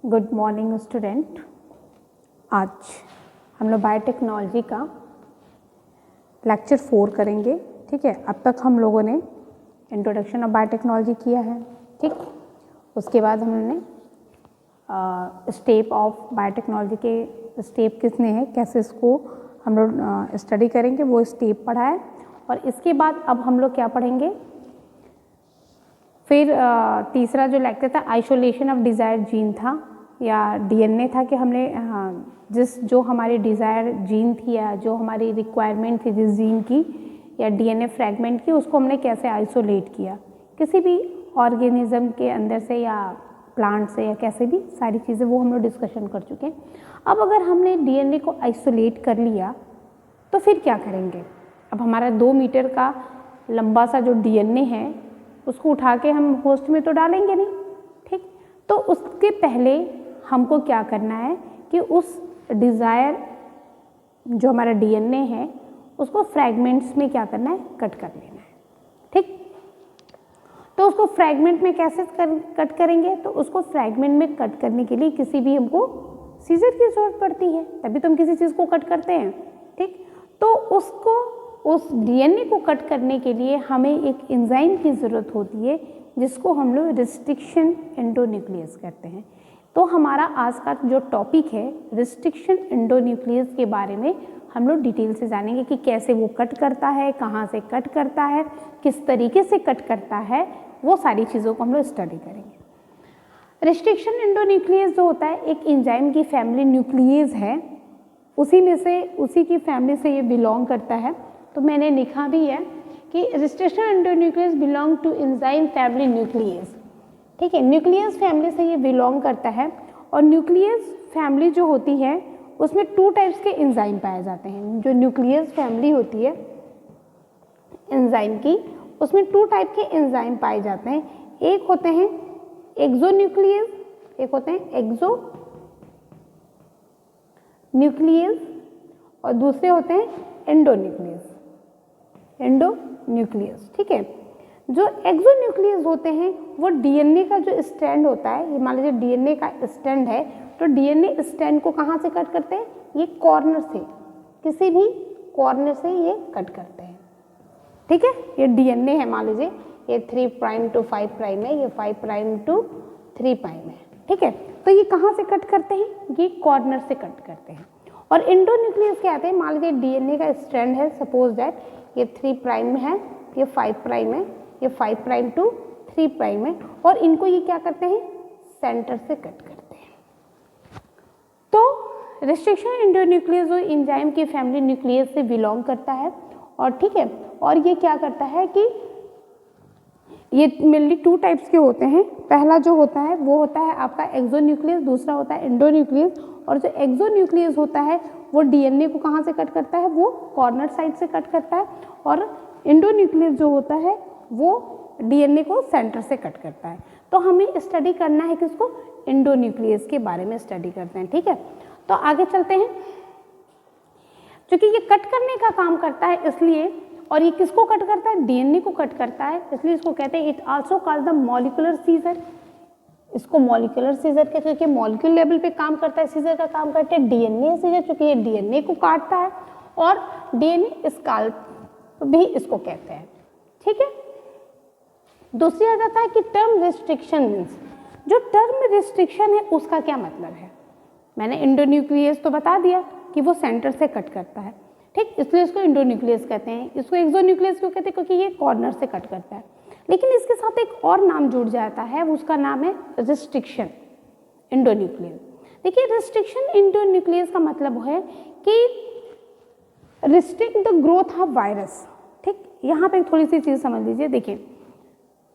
Good morning student. आज हम लोग बायोटेक्नोलॉजी का लेक्चर 4 करेंगे। ठीक है, अब तक हम लोगों ने इंट्रोडक्शन ऑफ बायोटेक्नोलॉजी किया है। ठीक, उसके बाद हमने स्टेप ऑफ बायोटेक्नोलॉजी के स्टेप कितने हैं, कैसे इसको हम लोग स्टडी करेंगे, वो स्टेप पढ़ा है। और इसके बाद अब हम लोग क्या पढ़ेंगे, फिर तीसरा जो लेक्चर था आइसोलेशन ऑफ डिज़ायर जीन था या डीएनए था कि हमने जो हमारी डिज़ायर जीन थी या जो हमारी रिक्वायरमेंट थी जिस जीन की या डीएनए फ्रैगमेंट की, उसको हमने कैसे आइसोलेट किया किसी भी ऑर्गेनिज्म के अंदर से या प्लांट से या कैसे भी, सारी चीज़ें वो हम लोग डिस्कशन कर चुके हैं। अब अगर हमने डीएनए को आइसोलेट कर लिया तो फिर क्या करेंगे। अब हमारा 2 मीटर का लंबा सा जो डीएनए है उसको उठा के हम होस्ट में तो डालेंगे नहीं। ठीक, तो उसके पहले हमको क्या करना है कि उस डिज़ायर जो हमारा डीएनए है उसको फ्रैगमेंट्स में क्या करना है, कट कर लेना है। ठीक, तो उसको फ्रैगमेंट में कैसे कट करेंगे, तो उसको फ्रैगमेंट में कट करने के लिए किसी भी हमको सीजर की जरूरत पड़ती है, तभी तो हम किसी चीज़ को कट करते हैं। ठीक, तो उस डीएनए को कट करने के लिए हमें एक एंजाइम की ज़रूरत होती है जिसको हम लोग रिस्ट्रिक्शन एंडोन्यूक्लियस कहते हैं। तो हमारा आज का जो टॉपिक है रिस्ट्रिक्शन एंडोन्यूक्लियस के बारे में हम लोग डिटेल से जानेंगे कि कैसे वो कट करता है, कहाँ से कट करता है, किस तरीके से कट करता है, वो सारी चीज़ों को हम लोग स्टडी करेंगे। रिस्ट्रिक्शन एंडोन्यूक्लियस जो होता है एक एंजाइम की फैमिली न्यूक्लियस है, उसी की फैमिली से ये बिलोंग करता है। तो मैंने लिखा भी है कि restriction endonuclease belong to enzyme family nuclease. ठीक है, न्यूक्लियस फैमिली से ये बिलोंग करता है। और न्यूक्लियस फैमिली जो होती है उसमें 2 टाइप्स के एंजाइम पाए जाते हैं। जो न्यूक्लियस फैमिली होती है एंजाइम की, उसमें 2 टाइप के एंजाइम पाए जाते हैं। एक होते हैं एक्सोन्यूक्लियस, एक होते हैं एक्सोन्यूक्लियस और दूसरे होते हैं एंडोन्यूक्लियस। ठीक है, जो एक्सोन्यूक्लियस होते हैं वो डीएनए का जो स्ट्रैंड होता है, ये मान लीजिए डीएनए का स्ट्रैंड है, तो डीएनए स्ट्रैंड को कहाँ से कट करते हैं, ये कॉर्नर से, किसी भी कॉर्नर से ये कट करते हैं। ठीक है, ये डीएनए है, मान लीजिए ये 3 प्राइम टू 5 प्राइम है, ये 5 प्राइम टू 3 प्राइम है। ठीक है, तो ये कहाँ से कट करते हैं, ये कॉर्नर से कट करते हैं। और एंडोन्यूक्लियस क्या आते हैं, मान लीजिए डीएनए का स्ट्रैंड है, सपोज दैट ये 3 प्राइम में है, ये 5 प्राइम है, ये 5 प्राइम टू 3 प्राइम है, और इनको ये क्या करते हैं, सेंटर से कट करते हैं। तो रिस्ट्रिक्शन एंडोन्यूक्लियस जो एंजाइम की फैमिली न्यूक्लियस से बिलोंग करता है। और ठीक है, और ये क्या करता है कि ये मेनली 2 टाइप्स के होते हैं। पहला जो होता है वो होता है आपका एक्सोन्यूक्लियस, दूसरा होता है एंडोन्यूक्लियस। और जो एक्सोन्यूक्लियस होता है वो डीएनए को कहाँ से कट करता है, वो कॉर्नर साइड से कट करता है। और एंडोन्यूक्लियस जो होता है वो डीएनए को सेंटर से कट करता है। तो हमें स्टडी करना है किसको, एंडोन्यूक्लियस के बारे में स्टडी करते हैं। ठीक है, तो आगे चलते हैं। क्योंकि ये कट करने का काम करता है इसलिए, और ये किसको कट करता है, डीएनए को कट करता है, इसलिए इसको कहते हैं it also called the molecular scissor. इसको मॉलिक्यूलर सीजर कहते हैं, क्योंकि मॉलिक्यूल लेवल पे काम करता है, सीजर का काम करते हैं डीएनए सीजर, क्योंकि ये डीएनए को काटता है। और डीएनए स्काल्प भी इसको कहते हैं। ठीक है, दूसरी आ जाता है कि टर्म रिस्ट्रिक्शन मीन्स, जो टर्म रिस्ट्रिक्शन है उसका क्या मतलब है। मैंने एंडोन्यूक्लियस तो बता दिया कि वो सेंटर से कट करता है। ठीक, इसलिए इसको एंडोन्यूक्लियस कहते हैं। इसको एक्सोन्यूक्लियस क्यों कहते हैं, क्योंकि ये कॉर्नर से कट करता है। लेकिन इसके साथ एक और नाम जुड़ जाता है, उसका नाम है रिस्ट्रिक्शन एंडोन्यूक्लियस। देखिए, रिस्ट्रिक्शन एंडोन्यूक्लियस का मतलब है कि restrict the growth of virus. ठीक, यहाँ पे थोड़ी सी चीज़ समझ लीजिए। देखिए,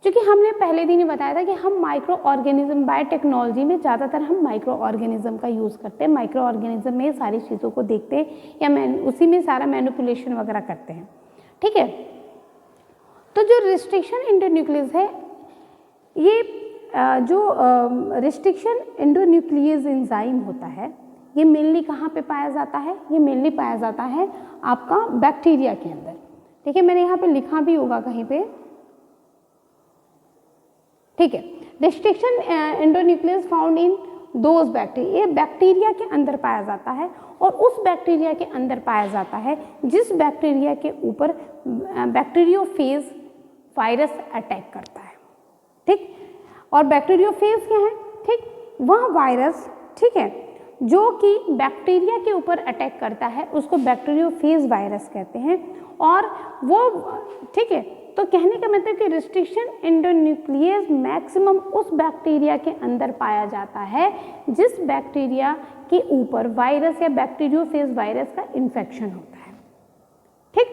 क्योंकि हमने पहले दिन ही बताया था कि हम माइक्रो ऑर्गेनिज्म, बायोटेक्नोलॉजी में ज़्यादातर हम माइक्रो ऑर्गेनिज्म का यूज़ करते हैं। माइक्रो ऑर्गेनिज्म में सारी चीज़ों को देखते हैं या उसी में सारा मैनिपुलेशन वगैरह करते हैं। ठीक है, तो जो रिस्ट्रिक्शन एंडोन्यूक्लियस है, ये जो रिस्ट्रिक्शन एंडोन्यूक्लियस एंजाइम होता है, ये मेनली कहाँ पे पाया जाता है, ये मेनली पाया जाता है आपका बैक्टीरिया के अंदर। ठीक है, मैंने यहाँ पे लिखा भी होगा कहीं पे। ठीक है, restriction endonuclease found in those bacteria, ये बैक्टीरिया के अंदर पाया जाता है और उस बैक्टीरिया के अंदर पाया जाता है जिस बैक्टीरिया के ऊपर बैक्टीरियोफेज वायरस अटैक करता है। ठीक, और बैक्टीरियोफेज क्या है? ठीक, वह वायरस, ठीक है, जो कि बैक्टीरिया के ऊपर अटैक करता है उसको बैक्टीरियोफेज वायरस कहते हैं। और वो, ठीक है, तो कहने का मतलब कि रिस्ट्रिक्शन एंडोन्यूक्लियस मैक्सिमम उस बैक्टीरिया के अंदर पाया जाता है जिस बैक्टीरिया के ऊपर वायरस या बैक्टीरियोफेज वायरस का इन्फेक्शन होता है। ठीक,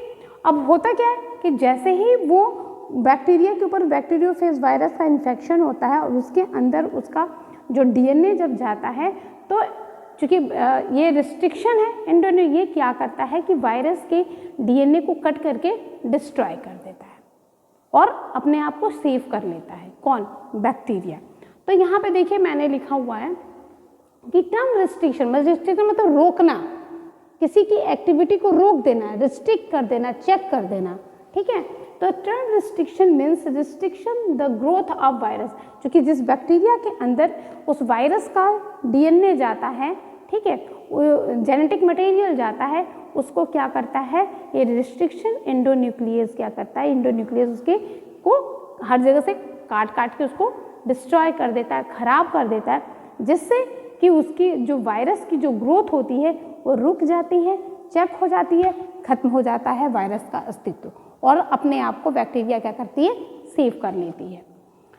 अब होता क्या है कि जैसे ही वो बैक्टीरिया के ऊपर बैक्टीरियोफेज वायरस का इन्फेक्शन होता है और उसके अंदर उसका जो डीएनए जब जाता है, तो चूँकि ये रिस्ट्रिक्शन है एंडोन्यू, ये क्या करता है कि वायरस के डीएनए को कट करके डिस्ट्रॉय कर देता है और अपने आप को सेव कर लेता है। कौन? बैक्टीरिया। तो यहाँ पे देखिए मैंने लिखा हुआ है कि टर्म रिस्ट्रिक्शन मतलब रोकना, किसी की एक्टिविटी को रोक देना, रिस्ट्रिक्ट कर देना, चेक कर देना। ठीक है, तो term restriction means restriction the growth of virus, क्योंकि जिस बैक्टीरिया के अंदर उस वायरस का डीएनए जाता है, ठीक है, जेनेटिक मटेरियल जाता है, उसको क्या करता है ये रिस्ट्रिक्शन एंडोन्यूक्लियस क्या करता है, एंडोन्यूक्लियस उसके को हर जगह से काट काट के उसको डिस्ट्रॉय कर देता है, खराब कर देता है, जिससे कि उसकी जो वायरस की जो ग्रोथ होती है वो रुक जाती है, चेक हो जाती है, खत्म हो जाता है वायरस का अस्तित्व और अपने आप को बैक्टीरिया क्या करती है, सेव कर लेती है।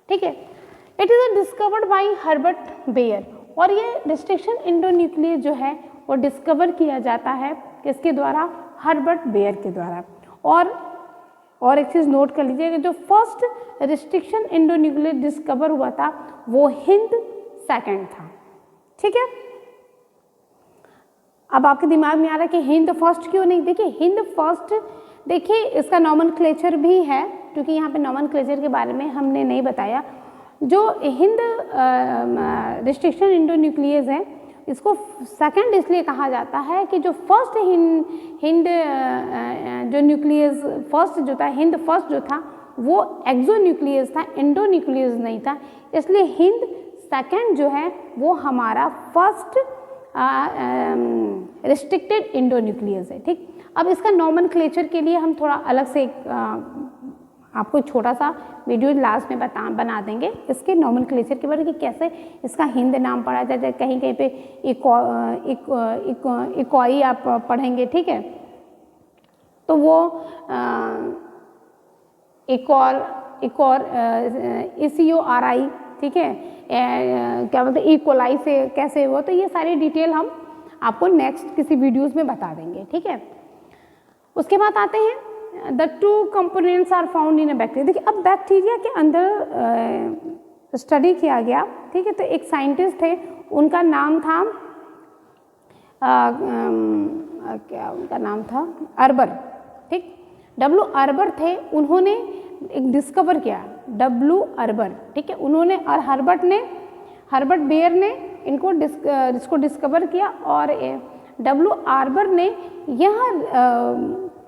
ठीक है, it is discovered by Herbert Boyer, और ये रिस्ट्रिक्शन एंडोन्यूक्लियस जो है वो डिस्कवर किया जाता है किसके द्वारा? हर्बर्ट बेयर के द्वारा। और एक चीज़ नोट कर लीजिएगा, जो फर्स्ट रिस्ट्रिक्शन एंडोन्यूक्लियस डिस्कवर हुआ था वो हिंद सेकंड था। ठीक है, अब आपके दिमाग में आ रहा है कि हिंद फर्स्ट क्यों नहीं? देखिए हिंद फर्स्ट, देखिए इसका नॉमनक्लेचर भी है, क्योंकि यहाँ पे नॉमनक्लेचर के बारे में हमने नहीं बताया। जो हिंद रिस्ट्रिक्शन एंडोन्यूक्लियस है, इसको सेकंड इसलिए कहा जाता है कि जो फर्स्ट हिंद जो न्यूक्लियस फर्स्ट जो था, हिंद फर्स्ट जो था वो एक्सोन्यूक्लियस था, एंडोन्यूक्लियस नहीं था, इसलिए हिंद सेकंड जो है वो हमारा फर्स्ट रिस्ट्रिक्टेड एंडोन्यूक्लियस है। ठीक, अब इसका नॉमनक्लेचर के लिए हम थोड़ा अलग से आपको छोटा सा वीडियो लास्ट में बना देंगे इसके नॉमनक्लेचर के बारे में कि कैसे इसका हिंद नाम पढ़ा जाए, कहीं कहीं पे इकोई आप पढ़ेंगे। ठीक है, तो वो ECORI, ठीक है, क्या बोलते हैं इकोलाई से कैसे हुआ, तो ये सारी डिटेल हम आपको नेक्स्ट किसी वीडियोस में बता देंगे। ठीक है, उसके बाद आते हैं the two components are found in a bacteria. देखिए अब बैक्टीरिया के अंदर स्टडी किया गया, ठीक है, तो एक साइंटिस्ट थे, उनका नाम था क्या उनका नाम था? अर्बर। ठीक, W अर्बर थे, उन्होंने एक डिस्कवर किया, W अर्बर। ठीक है, उन्होंने और हर्बर्ट बेयर ने इसको डिस्कवर किया और W अर्बर ने यह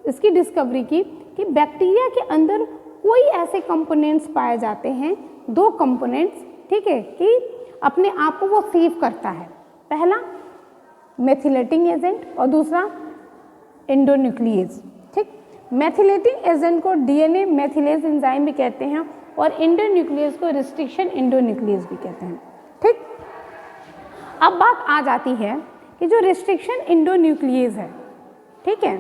इसकी डिस्कवरी की कि बैक्टीरिया के अंदर कोई ऐसे कंपोनेंट्स पाए जाते हैं, दो कंपोनेंट्स, ठीक है, कि अपने आप को वो सेव करता है। पहला मेथिलेटिंग एजेंट और दूसरा एंडोन्यूक्लियस। ठीक, मेथिलेटिंग एजेंट को डीएनए मेथिलेज एंजाइम भी कहते हैं और एंडोन्यूक्लियस को रिस्ट्रिक्शन एंडोन्यूक्लियस भी कहते हैं। ठीक, अब बात आ जाती है कि जो रिस्ट्रिक्शन एंडोन्यूक्लियस है, ठीक है,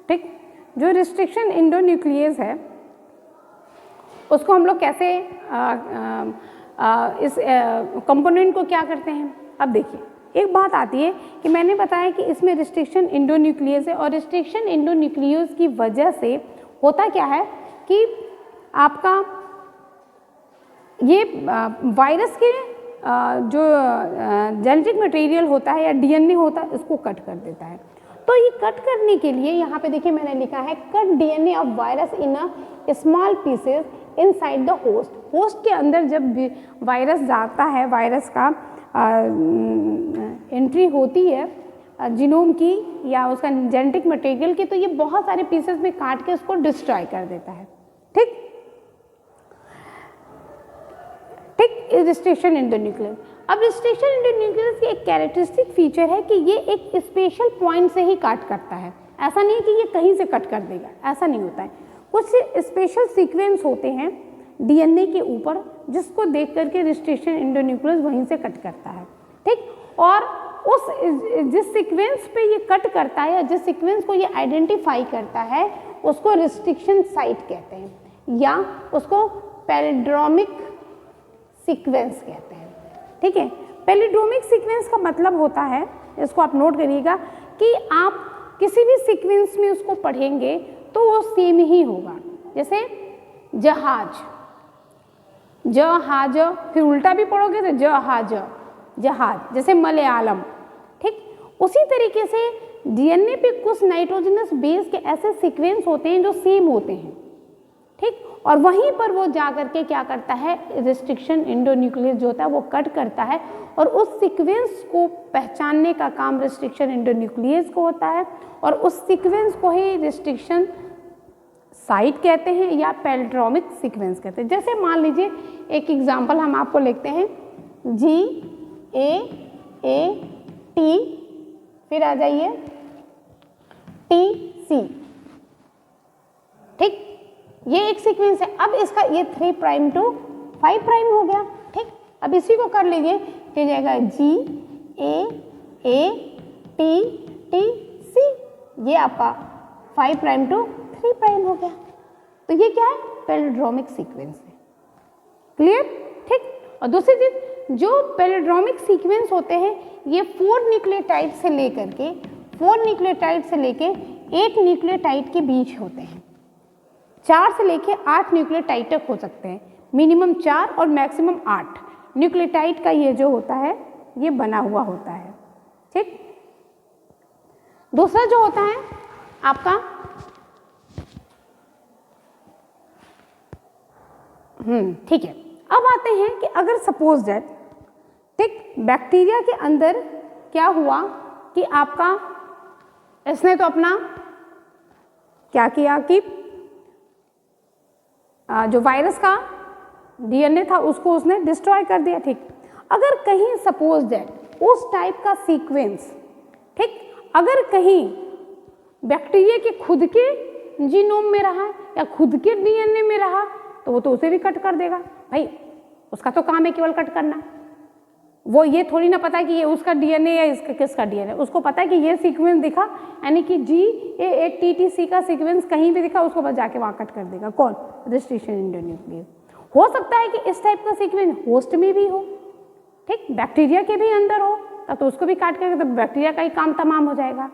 ठीक, जो रिस्ट्रिक्शन एंडोन्यूक्लियस है उसको हम लोग कैसे इस कंपोनेंट को क्या करते हैं? अब देखिए एक बात आती है कि मैंने बताया कि इसमें रिस्ट्रिक्शन एंडोन्यूक्लियस है और रिस्ट्रिक्शन एंडोन्यूक्लियस की वजह से होता क्या है कि आपका ये वायरस के जो जेनेटिक मटेरियल होता है या डीएनए होता है इसको कट कर देता है। तो ये कट करने के लिए यहाँ पे देखिए मैंने लिखा है cut DNA of virus in a small pieces inside the host. Host के अंदर जब वायरस जाता है, वायरस का एंट्री होती है जीनोम की या उसका जेनेटिक मटेरियल की, तो ये बहुत सारे पीसेस में काट के उसको डिस्ट्रॉय कर देता है। ठीक, ठीक, रिस्ट्रिक्शन एंडोन्यूक्लियस। अब रिस्ट्रिक्शन एंडोन्यूक्लियस की एक कैरेक्टरिस्टिक फीचर है कि ये एक स्पेशल पॉइंट से ही काट करता है। ऐसा नहीं है कि ये कहीं से कट कर देगा, ऐसा नहीं होता है। कुछ स्पेशल सीक्वेंस होते हैं डीएनए के ऊपर जिसको देख करके रिस्ट्रिक्शन एंडोन्यूक्लियस वहीं से कट करता है। ठीक, और उस जिस सीक्वेंस पे ये कट करता है या जिस सीक्वेंस को ये आइडेंटिफाई करता है उसको रिस्ट्रिक्शन साइट कहते हैं या उसको पैलिड्रोमिक सीक्वेंस कहते हैं। ठीक है, पैलिड्रोमिक सीक्वेंस का मतलब होता है, इसको आप नोट करिएगा, कि आप किसी भी सीक्वेंस में उसको पढ़ेंगे तो वो सेम ही होगा। जैसे जहाज, जहाज, फिर उल्टा भी पढ़ोगे तो जहाज, जहाज, जैसे मलयालम। ठीक, उसी तरीके से डीएनए पे कुछ नाइट्रोजनस बेस के ऐसे सीक्वेंस होते हैं जो सेम होते हैं। ठीक, और वहीं पर वो जा करके क्या करता है, रिस्ट्रिक्शन एंडोन्यूक्लियस जो होता है वो कट करता है और उस सीक्वेंस को पहचानने का काम रिस्ट्रिक्शन एंडोन्यूक्लियस को होता है और उस सीक्वेंस को ही रिस्ट्रिक्शन साइट कहते हैं या पैलिड्रोमिक सीक्वेंस कहते हैं। जैसे मान लीजिए एक एग्जांपल हम आपको लिखते हैं GAAT, फिर आ जाइए TC। ठीक, ये एक सीक्वेंस है। अब इसका ये 3 प्राइम टू 5 प्राइम हो गया। ठीक, अब इसी को कर लीजिए, फिर जाएगा GAATTC, ये आपका 5 प्राइम टू 3 प्राइम हो गया। तो ये क्या है, पैलिड्रोमिक सीक्वेंस है। क्लियर? ठीक, और दूसरी चीज, जो पैलिड्रोमिक सीक्वेंस होते हैं ये 4 न्यूक्लियोटाइड से लेकर के 8 न्यूक्लियोटाइड के बीच होते हैं। 4 से लेके 8 न्यूक्लियोटाइड तक हो सकते हैं, मिनिमम 4 और मैक्सिमम 8 न्यूक्लियोटाइड का ये जो होता है ये बना हुआ होता है। ठीक, दूसरा जो होता है आपका ठीक है। अब आते हैं कि अगर सपोज दैट, ठीक, बैक्टीरिया के अंदर क्या हुआ कि आपका इसने तो अपना क्या किया कि जो वायरस का डीएनए था उसको उसने डिस्ट्रॉय कर दिया। ठीक, अगर कहीं सपोज दैट उस टाइप का सीक्वेंस, ठीक, अगर कहीं बैक्टीरिया के खुद के जीनोम में रहा या खुद के डीएनए में रहा तो वो तो उसे भी कट कर देगा। भाई उसका तो काम है केवल कट करना, वो ये थोड़ी ना पता है कि ये उसका डीएनए या इसका किसका डीएनए। उसको पता है कि ये सीक्वेंस दिखा यानी कि GAATTC का सीक्वेंस कहीं भी दिखा उसको बस जाके वहाँ कट कर देगा। कौन? Restriction endonuclease. हो सकता है कि इस टाइप का सीक्वेंस होस्ट में भी हो, ठीक, बैक्टीरिया के भी अंदर हो, तब तो उसको भी काट करके तो बैक्टीरिया का ही काम तमाम हो जाएगा।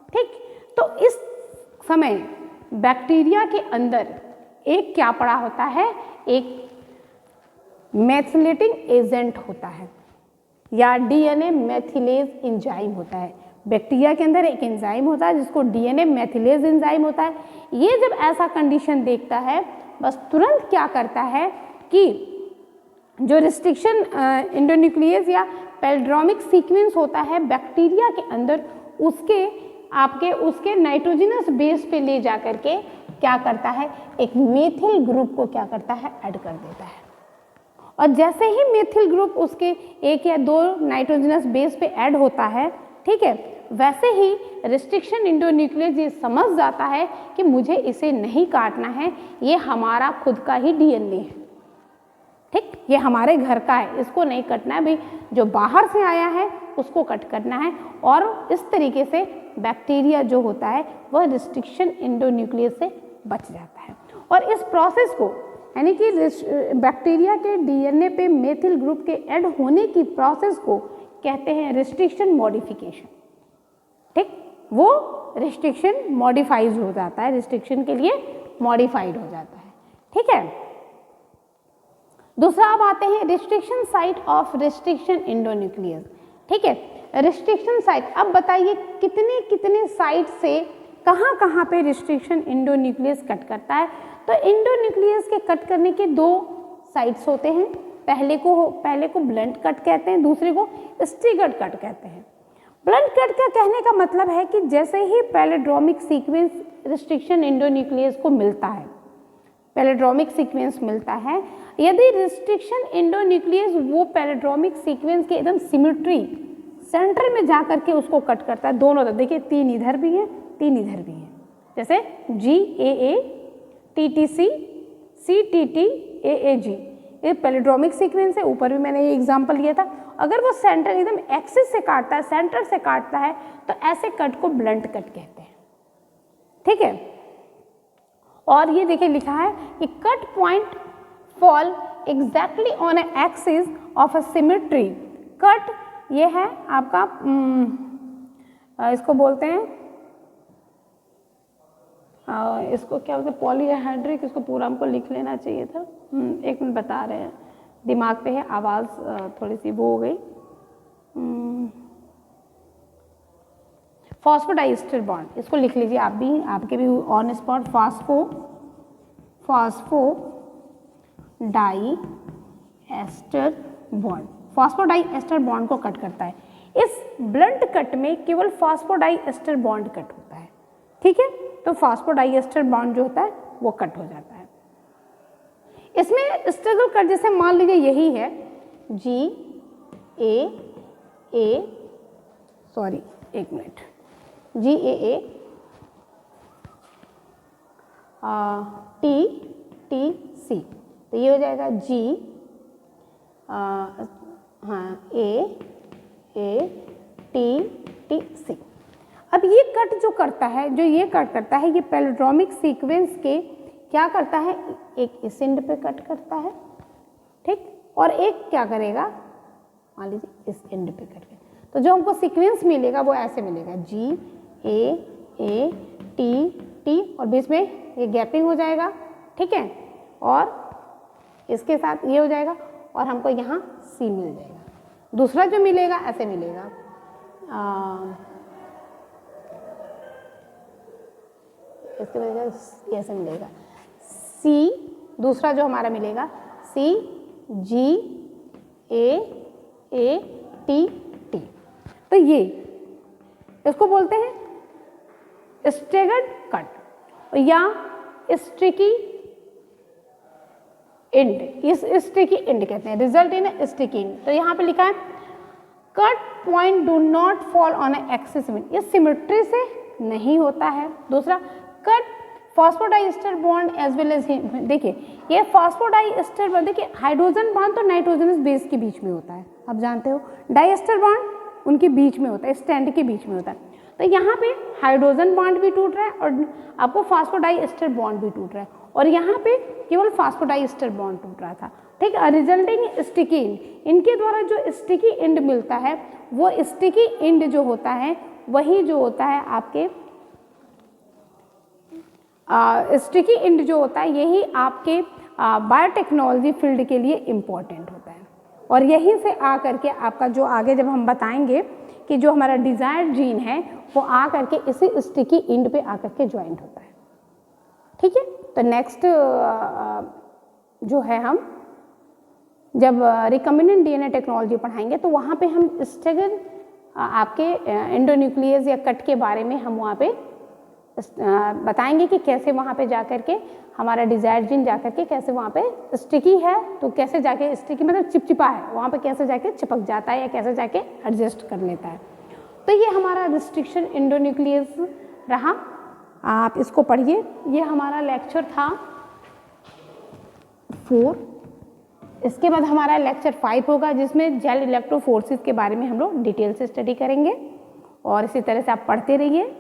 ठीक, तो इस समय बैक्टीरिया के अंदर एक क्या पड़ा होता है, एक मेथिलेटिंग एजेंट होता है या डीएनए मेथिलेज एंजाइम होता है। बैक्टीरिया के अंदर एक एंजाइम होता है जिसको डीएनए मेथिलेज एंजाइम होता है। ये जब ऐसा कंडीशन देखता है बस तुरंत क्या करता है कि जो रिस्ट्रिक्शन एंडोन्यूक्लियस या पैलिड्रोमिक सीक्वेंस होता है बैक्टीरिया के अंदर उसके नाइट्रोजनस बेस पे ले जा करके क्या करता है, एक मेथिल ग्रुप को क्या करता है, ऐड कर देता है। और जैसे ही मेथिल ग्रुप उसके 1 या 2 नाइट्रोजनस बेस पे ऐड होता है, ठीक है, वैसे ही रिस्ट्रिक्शन एंडोन्यूक्लियस ये समझ जाता है कि मुझे इसे नहीं काटना है, ये हमारा खुद का ही डीएनए है। ठीक, ये हमारे घर का है, इसको नहीं कटना है, भाई जो बाहर से आया है उसको कट करना है। और इस तरीके से बैक्टीरिया जो होता है वह रिस्ट्रिक्शन एंडोन्यूक्लियस से बच जाता है। और इस प्रोसेस को यानी कि बैक्टीरिया के डीएनए पे मेथिल ग्रुप के ऐड होने की प्रोसेस को कहते हैं रिस्ट्रिक्शन मॉडिफिकेशन। ठीक, वो रिस्ट्रिक्शन मॉडिफाइड हो जाता है, रिस्ट्रिक्शन के लिए मॉडिफाइड हो जाता है। ठीक है, दूसरा अब आते हैं restriction site of restriction endonuclease. ठीक है, रिस्ट्रिक्शन साइट, अब बताइए कितने कितने साइट से कहाँ पे रिस्ट्रिक्शन एंडोन्यूक्लियस कट करता है। तो एंडोन्यूक्लियस के कट करने के 2 साइट्स होते हैं, पहले को ब्लंट कट कहते हैं, दूसरे को स्टिगर्ड कट कहते हैं। ब्लंट कट का कहने का मतलब है कि जैसे ही पैलिड्रोमिक सीक्वेंस रिस्ट्रिक्शन एंडोन्यूक्लियस को मिलता है, पैलिड्रोमिक सीक्वेंस मिलता है। यदि रिस्ट्रिक्शन एंडोन्यूक्लियस वो पैलिड्रोमिक सीक्वेंस के एकदम सिमेट्री सेंटर में जा करके उसको कट करता है, दोनों तरफ देखिए, 3 इधर भी हैं 3 इधर भी हैं, जैसे GAA TTC CTT AAG, ये पैलिड्रोमिक सीक्वेंस है। ऊपर भी मैंने ये एग्जांपल लिया था। अगर वो सेंटर एकदम एक्सिस से काटता है, सेंटर से काटता है, तो ऐसे कट को ब्लंट कट कहते हैं, ठीक है। और ये देखिए लिखा है कि cut point fall exactly on a axis of a symmetry. Cut ये है आपका इसको बोलते हैं इसको क्या बोलते हैं, पॉलीहेड्रिक। इसको पूरा हमको लिख लेना चाहिए था, 1 मिनट बता रहे हैं, दिमाग पे है, आवाज़ थोड़ी सी वो हो गई। फॉस्फोडाइएस्टर बॉन्ड, इसको लिख लीजिए आप भी, आपके भी on spot. Phosphodiester bond, phosphodiester bond को कट करता है। इस ब्लंट कट में केवल फॉस्फोडाइएस्टर बॉन्ड कट होता है, ठीक है। तो फॉस्फोडाइएस्टर बॉन्ड जो होता है वो कट हो जाता है। इसमें स्ट्रगल कट जैसे मान लीजिए यही है GAA TTC, तो ये हो जाएगा TTC। अब ये कट जो करता है, जो ये कट करता है, ये पैलिड्रोमिक सीक्वेंस के क्या करता है, एक इस एंड पे कट करता है, ठीक, और एक क्या करेगा, मान लीजिए इस एंड पे कट करेगा। तो जो हमको सीक्वेंस मिलेगा वो ऐसे मिलेगा GAA TT, और बीच में ये गैपिंग हो जाएगा, ठीक है, और इसके साथ ये हो जाएगा, और हमको यहाँ C मिल जाएगा। दूसरा जो मिलेगा ऐसे मिलेगा, इसके वजह से ऐसे मिलेगा C, दूसरा जो हमारा मिलेगा CGAATT। तो ये इसको बोलते हैं स्टेगर्ड कट या स्टिकी एंड, इस स्टिकी एंड कहते हैं, रिजल्ट इन स्टिकी एंड। तो यहाँ पे लिखा है cut point do not fall on a axis, ये सिमेट्री से नहीं होता है। दूसरा, cut phosphodiester bond as well as, देखिए ये फॉस्फोडाइएस्टर बॉन्ड, देखिए हाइड्रोजन बॉन्ड तो नाइट्रोजनस बेस के बीच में होता है, आप जानते हो। डाइएस्टर बॉन्ड उनके बीच में होता है, स्टैंड के बीच में होता है। तो यहाँ पे हाइड्रोजन बॉन्ड भी टूट रहा है और आपको फॉस्फोडाइएस्टर बॉन्ड भी टूट रहा है, और यहाँ पे केवल फॉस्फोडाइएस्टर बॉन्ड टूट रहा था, ठीक है। रिजल्टिंग स्टिकी एंड, इनके द्वारा जो स्टिकी एंड मिलता है, वो स्टिकी एंड जो होता है वही जो होता है आपके स्टिकी एंड जो होता है, यही आपके बायोटेक्नोलॉजी फील्ड के लिए इम्पॉर्टेंट होता है। और यहीं से आ करके आपका जो आगे जब हम बताएंगे कि जो हमारा डिजायर्ड जीन है वो आ करके इसी स्टिकी एंड पे आ करके ज्वाइंट होता है, ठीक है। तो नेक्स्ट जो है, हम जब रिकम्बिनेंट डीएनए टेक्नोलॉजी पढ़ाएंगे तो वहाँ पे हम स्टेगर्ड आपके एंडोन्यूक्लियस या कट के बारे में हम वहाँ पे बताएंगे कि कैसे वहाँ पे जा कर के हमारा डिजायर्ड जीन जा कर के कैसे वहाँ पे स्टिकी है, तो कैसे जाके स्टिकी मतलब चिपचिपा है, वहाँ पे कैसे जाके चिपक जाता है या कैसे जाके एडजस्ट कर लेता है। तो ये हमारा रिस्ट्रिक्शन एंडोन्यूक्लियस रहा, आप इसको पढ़िए। ये हमारा लेक्चर था 4। इसके बाद हमारा लेक्चर 5 होगा जिसमें जेल इलेक्ट्रोफोर्सिस के बारे में हम लोग डिटेल से स्टडी करेंगे। और इसी तरह से आप पढ़ते रहिए,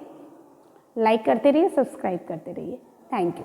लाइक करते रहिए, सब्सक्राइब करते रहिए। Thank you.